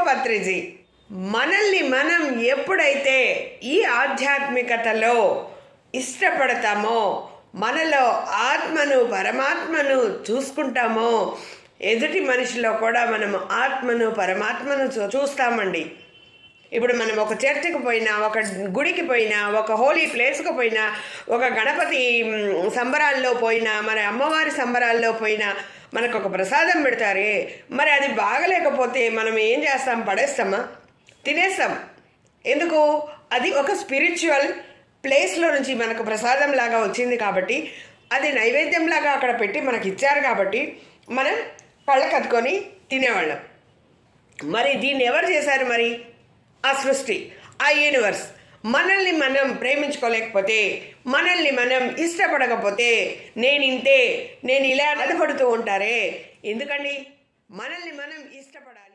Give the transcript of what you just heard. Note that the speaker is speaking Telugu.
పత్రిజీ, మనల్ని మనం ఎప్పుడైతే ఈ ఆధ్యాత్మికతలో ఇష్టపడతామో, మనలో ఆత్మను పరమాత్మను చూసుకుంటామో, ఎదుటి మనిషిలో కూడా మనము ఆత్మను పరమాత్మను చూస్తామండి. ఇప్పుడు మనం ఒక చర్చికి పోయినా, ఒక గుడికి పోయినా, ఒక హోలీ ప్లేస్కి పోయినా, ఒక గణపతి సంబరాల్లో పోయినా, మన అమ్మవారి సంబరాల్లో పోయినా మనకు ఒక ప్రసాదం పెడతారే, మరి అది బాగలేకపోతే మనం ఏం చేస్తాం? పడేస్తామా? తినేస్తాం. ఎందుకు? అది ఒక స్పిరిచువల్ ప్లేస్లో నుంచి మనకు ప్రసాదం లాగా వచ్చింది కాబట్టి, అది నైవేద్యంలాగా అక్కడ పెట్టి మనకి ఇచ్చారు కాబట్టి మనం కళ్ళకద్దుకొని తినేవాళ్ళం. మరి దీన్ని ఎవరు చేశారు? మరి ఆ సృష్టి, ఆ యూనివర్స్. మనల్ని మనం ప్రేమించుకోలేకపోతే, మనల్ని మనం ఇష్టపడకపోతే, నేను ఇలా బాధపడుతూ ఉంటారే ఎందుకండి? మనల్ని మనం ఇష్టపడాలి.